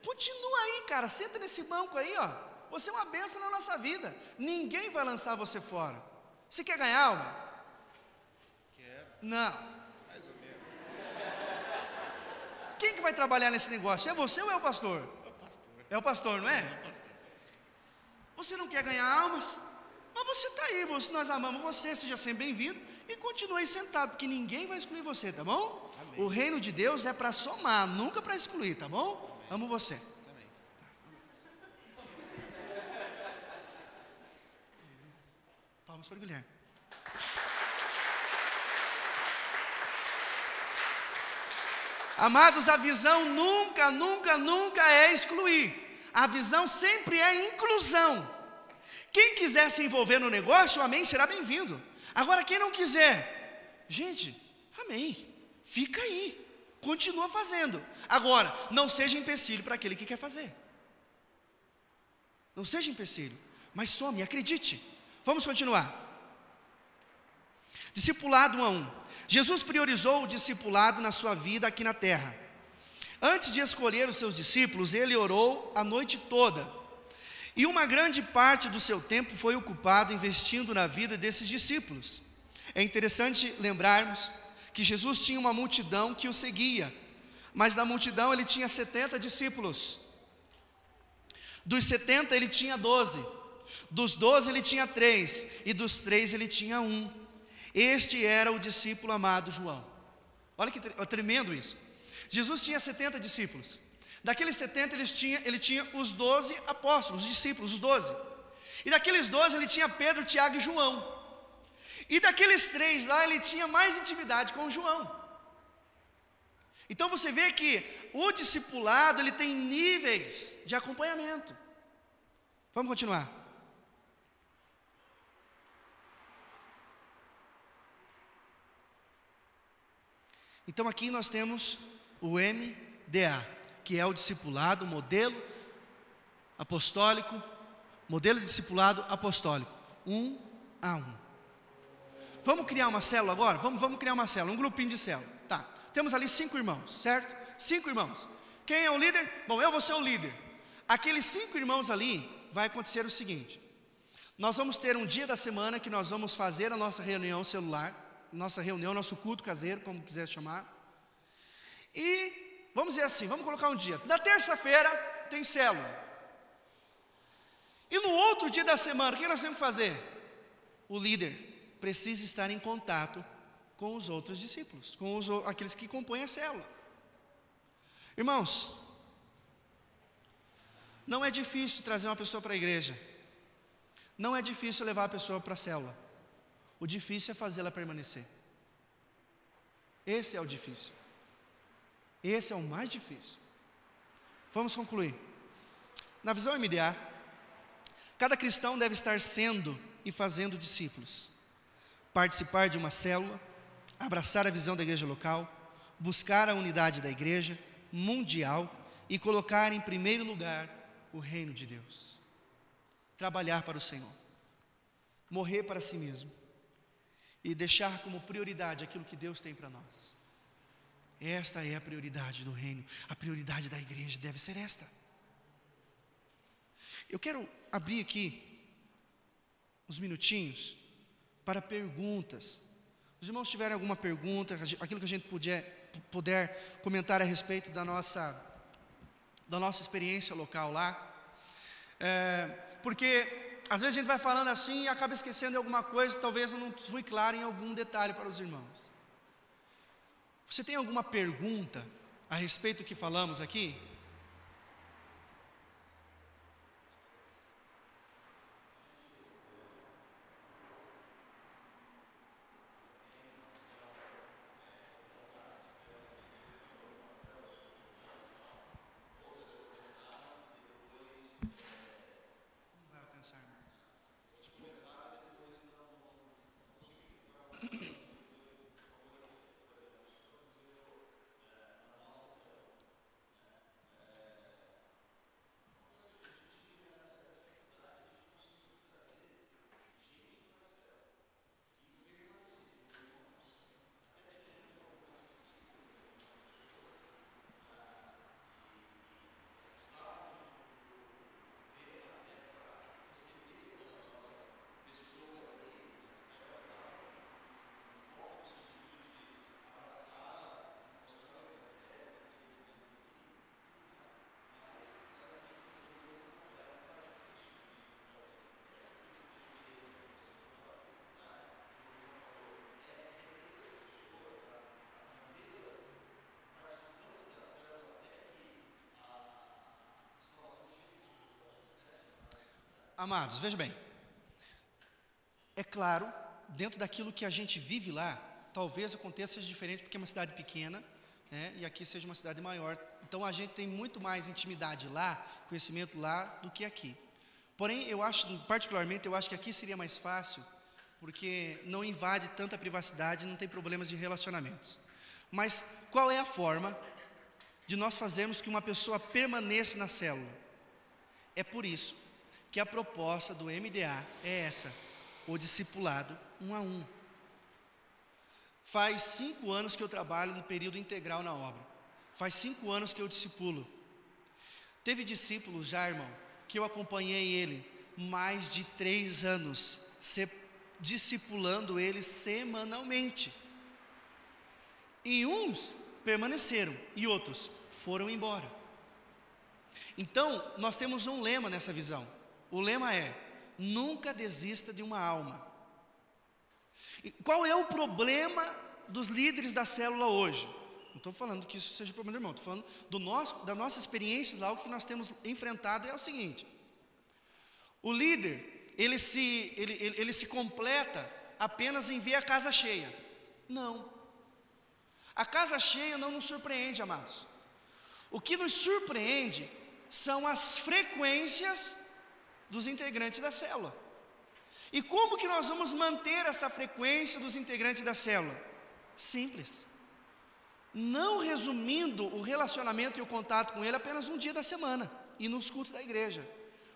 [SPEAKER 1] continua aí, cara, senta nesse banco aí, ó. Você é uma bênção na nossa vida. Ninguém vai lançar você fora. Você quer ganhar alma? Não. Mais ou menos. Quem que vai trabalhar nesse negócio? É você ou é o pastor? É o pastor. É o pastor, não é? É o pastor. Você não quer ganhar almas? Mas você está aí, nós amamos você, seja sempre bem-vindo. E continue aí sentado, porque ninguém vai excluir você, tá bom? Amém. O reino de Deus é para somar, nunca para excluir, tá bom? Amém. Amo você. Amém. Palmas para o Guilherme. Amados, a visão nunca é excluir. A visão sempre é inclusão. Quem quiser se envolver no negócio, amém, será bem-vindo. Agora, quem não quiser, gente, amém, fica aí, continua fazendo. Agora, não seja empecilho para aquele que quer fazer. Não seja empecilho, mas some, acredite. Vamos continuar. Discipulado 1 a 1. Jesus priorizou o discipulado na sua vida aqui na terra. Antes de escolher os seus discípulos, ele orou a noite toda. E uma grande parte do seu tempo foi ocupado investindo na vida desses discípulos. É interessante lembrarmos que Jesus tinha uma multidão que o seguia, mas na multidão ele tinha 70 discípulos. Dos 70 ele tinha 12, dos 12 ele tinha 3, e dos 3 ele tinha 1. Este era o discípulo amado João. Olha que tremendo isso. Jesus tinha 70 discípulos. Daqueles 70 ele tinha os 12 apóstolos, os discípulos, os 12. E daqueles 12 ele tinha Pedro, Tiago e João. E daqueles 3 lá ele tinha mais intimidade com João. Então você vê que o discipulado ele tem níveis de acompanhamento. Vamos continuar. Então aqui nós temos o MDA, que é o discipulado, modelo apostólico, modelo de discipulado apostólico, 1 a 1. Vamos criar uma célula agora? Vamos criar uma célula, um grupinho de célula. Tá, temos ali 5 irmãos, certo? 5 irmãos. Quem é o líder? Bom, eu vou ser o líder. Aqueles 5 irmãos ali, vai acontecer o seguinte: nós vamos ter um dia da semana que nós vamos fazer a nossa reunião celular, nossa reunião, nosso culto caseiro, como quiser chamar. E vamos dizer assim, vamos colocar um dia. Na terça-feira tem célula. E no outro dia da semana, o que nós temos que fazer? O líder precisa estar em contato com os outros discípulos, com aqueles que compõem a célula. Irmãos, não é difícil trazer uma pessoa para a igreja. Não é difícil levar a pessoa para a célula. O difícil é fazê-la permanecer. Esse é o difícil. Esse é o mais difícil. Vamos concluir. Na visão MDA, cada cristão deve estar sendo e fazendo discípulos, participar de uma célula, abraçar a visão da igreja local, buscar a unidade da igreja mundial e colocar em primeiro lugar o reino de Deus. Trabalhar para o Senhor, morrer para si mesmo e deixar como prioridade aquilo que Deus tem para nós. Esta é a prioridade do reino, a prioridade da igreja deve ser esta. Eu quero abrir aqui uns minutinhos para perguntas. Os irmãos tiverem alguma pergunta, aquilo que a gente puder comentar a respeito da nossa experiência local lá, porque às vezes a gente vai falando assim e acaba esquecendo de alguma coisa, talvez eu não fui claro em algum detalhe para os irmãos. Você tem alguma pergunta a respeito do que falamos aqui? Não vai alcançar. Amados, veja bem, é claro, dentro daquilo que a gente vive lá, talvez o contexto seja diferente porque é uma cidade pequena, né, e aqui seja uma cidade maior, então a gente tem muito mais intimidade lá, conhecimento lá, do que aqui. Porém, eu acho que aqui seria mais fácil, porque não invade tanta privacidade, não tem problemas de relacionamentos. Mas qual é a forma de nós fazermos que uma pessoa permaneça na célula? É por isso que a proposta do MDA é essa, o discipulado 1 a 1. Faz 5 anos que eu trabalho no período integral na obra. faz 5 anos que eu discipulo. Teve discípulos já, irmão, que eu acompanhei ele mais de 3 anos, discipulando ele semanalmente. E uns permaneceram e outros foram embora. Então, nós temos um lema nessa visão. O lema é: nunca desista de uma alma. E qual é o problema dos líderes da célula hoje? Não estou falando que isso seja problema do irmão, estou falando da nossa experiência lá. O que nós temos enfrentado é o seguinte: o líder, ele se completa apenas em ver a casa cheia. Não. A casa cheia não nos surpreende, amados. O que nos surpreende são as frequências dos integrantes da célula. E como que nós vamos manter essa frequência dos integrantes da célula? Simples. Não resumindo o relacionamento e o contato com ele apenas um dia da semana e nos cultos da igreja,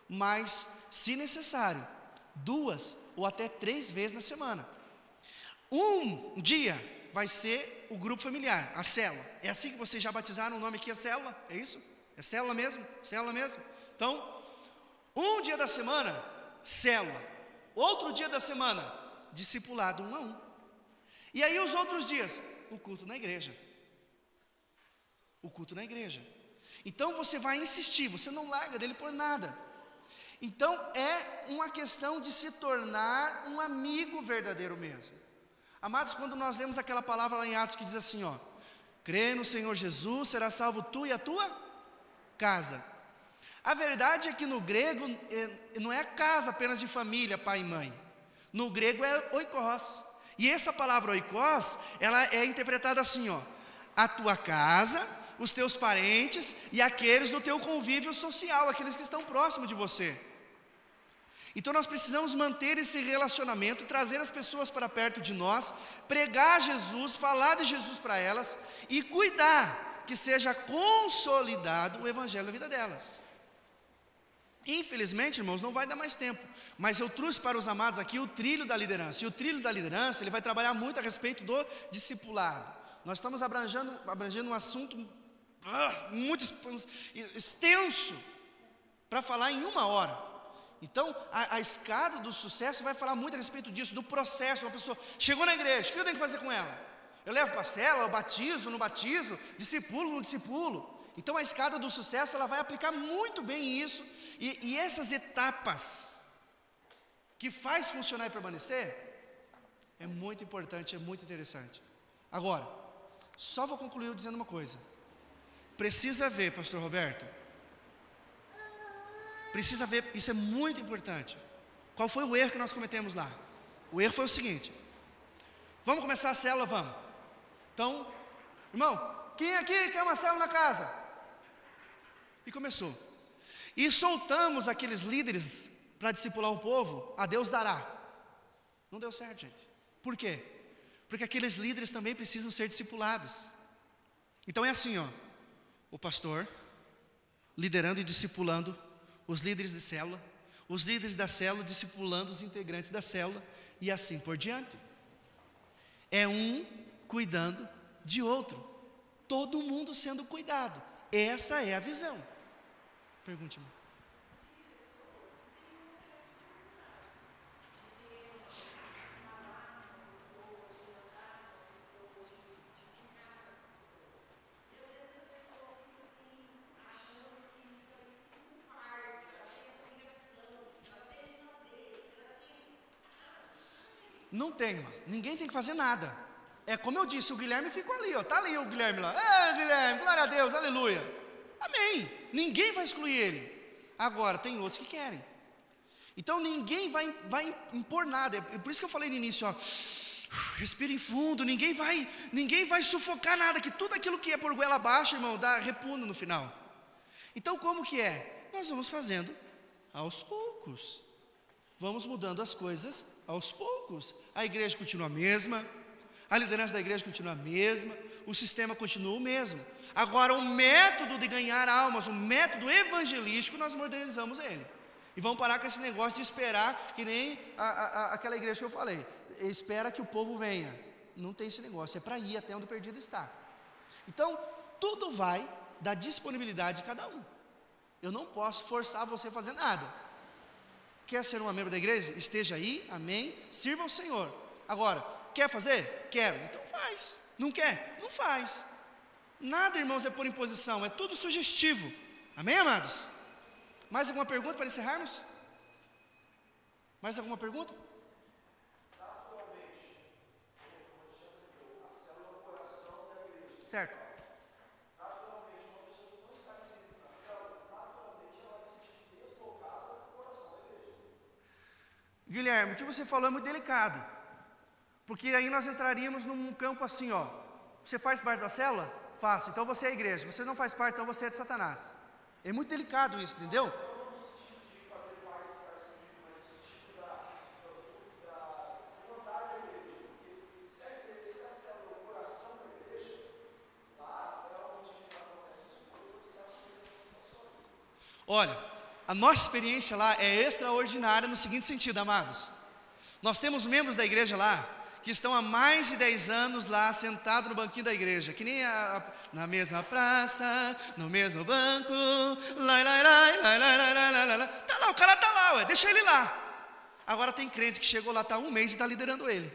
[SPEAKER 1] mas, se necessário, 2 ou até 3 vezes na semana. Um dia vai ser o grupo familiar, a célula. É assim que vocês já batizaram o nome aqui, a célula? É isso? É célula mesmo? Célula mesmo? Então, um dia da semana, célula. Outro dia da semana, discipulado 1 a 1. E aí os outros dias, o culto na igreja. O culto na igreja. Então você vai insistir, você não larga dele por nada. Então é uma questão de se tornar um amigo verdadeiro mesmo. Amados, quando nós lemos aquela palavra lá em Atos que diz assim, ó: crê no Senhor Jesus, será salvo tu e a tua casa. A verdade é que no grego não é casa apenas de família, pai e mãe. No grego é oikos. E essa palavra oikos, ela é interpretada assim, ó: a tua casa, os teus parentes e aqueles do teu convívio social, aqueles que estão próximos de você. Então nós precisamos manter esse relacionamento, trazer as pessoas para perto de nós, pregar Jesus, falar de Jesus para elas e cuidar que seja consolidado o evangelho na vida delas. Infelizmente, irmãos, não vai dar mais tempo, mas eu trouxe para os amados aqui o trilho da liderança. E o trilho da liderança, ele vai trabalhar muito a respeito do discipulado. Nós estamos abrangendo um assunto muito extenso para falar em 1 hora. Então, a escada do sucesso vai falar muito a respeito disso, do processo. Uma pessoa chegou na igreja, o que eu tenho que fazer com ela? Eu levo para a célula, eu batizo, não batizo, discipulo, não discipulo. Então, a escada do sucesso, ela vai aplicar muito bem isso. E essas etapas que faz funcionar e permanecer, é muito importante, é muito interessante. Agora, só vou concluir dizendo uma coisa. Precisa ver, pastor Roberto, precisa ver, isso é muito importante. Qual foi o erro que nós cometemos lá? O erro foi o seguinte: vamos começar a célula, vamos. Então, irmão, quem aqui quer uma célula na casa? E começou. E soltamos aqueles líderes para discipular o povo, a Deus dará. Não deu certo, gente. Por quê? Porque aqueles líderes também precisam ser discipulados. Então é assim, ó: o pastor liderando e discipulando os líderes de célula, os líderes da célula discipulando os integrantes da célula, e assim por diante. É um cuidando de outro, todo mundo sendo cuidado. Essa é a visão. Pergunte-me. Não tem, irmão. Ninguém tem que fazer nada. É como eu disse, o Guilherme ficou ali, ó. Está ali o Guilherme lá. Guilherme, glória a Deus, aleluia. Amém. Ninguém vai excluir ele. Agora, tem outros que querem. Então ninguém vai impor nada. É por isso que eu falei no início, ó: respirem fundo, ninguém vai sufocar nada, que tudo aquilo que é por goela abaixo, irmão, dá repuno no final. Então como que é? Nós vamos fazendo aos poucos. Vamos mudando as coisas aos poucos. A igreja continua a mesma, a liderança da igreja continua a mesma, o sistema continua o mesmo. Agora, o método de ganhar almas, o método evangelístico, nós modernizamos ele. E vamos parar com esse negócio de esperar, que nem aquela igreja que eu falei. Espera que o povo venha. Não tem esse negócio, é para ir até onde o perdido está. Então, tudo vai da disponibilidade de cada um. Eu não posso forçar você a fazer nada. Quer ser um membro da igreja? Esteja aí, amém, sirva ao Senhor. Agora, quer fazer? Quero, então faz. Não quer? Não faz. Nada, irmãos, é por imposição, é tudo sugestivo. Amém, amados? Mais alguma pergunta para encerrarmos? Mais alguma pergunta? Certo. Guilherme, o que você falou é muito delicado, porque aí nós entraríamos num campo assim, ó. Você faz parte da célula? Faço, então você é a igreja. Você não faz parte, então você é de Satanás. É muito delicado isso, entendeu? Olha, a nossa experiência lá é extraordinária no seguinte sentido, amados. Nós temos membros da igreja lá que estão há mais de 10 anos lá sentados no banquinho da igreja, que nem na mesma praça, no mesmo banco, tá lá, o cara tá lá, ué, deixa ele lá. Agora tem crente que chegou lá, tá há um mês e está liderando ele.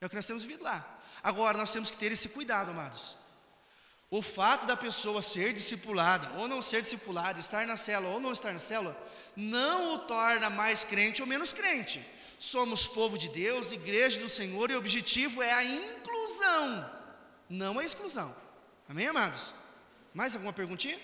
[SPEAKER 1] É o que nós temos visto lá. Agora nós temos que ter esse cuidado, amados. O fato da pessoa ser discipulada ou não ser discipulada, estar na célula ou não estar na célula, não o torna mais crente ou menos crente. Somos povo de Deus, igreja do Senhor, e o objetivo é a inclusão, não a exclusão. Amém, amados? Mais alguma perguntinha?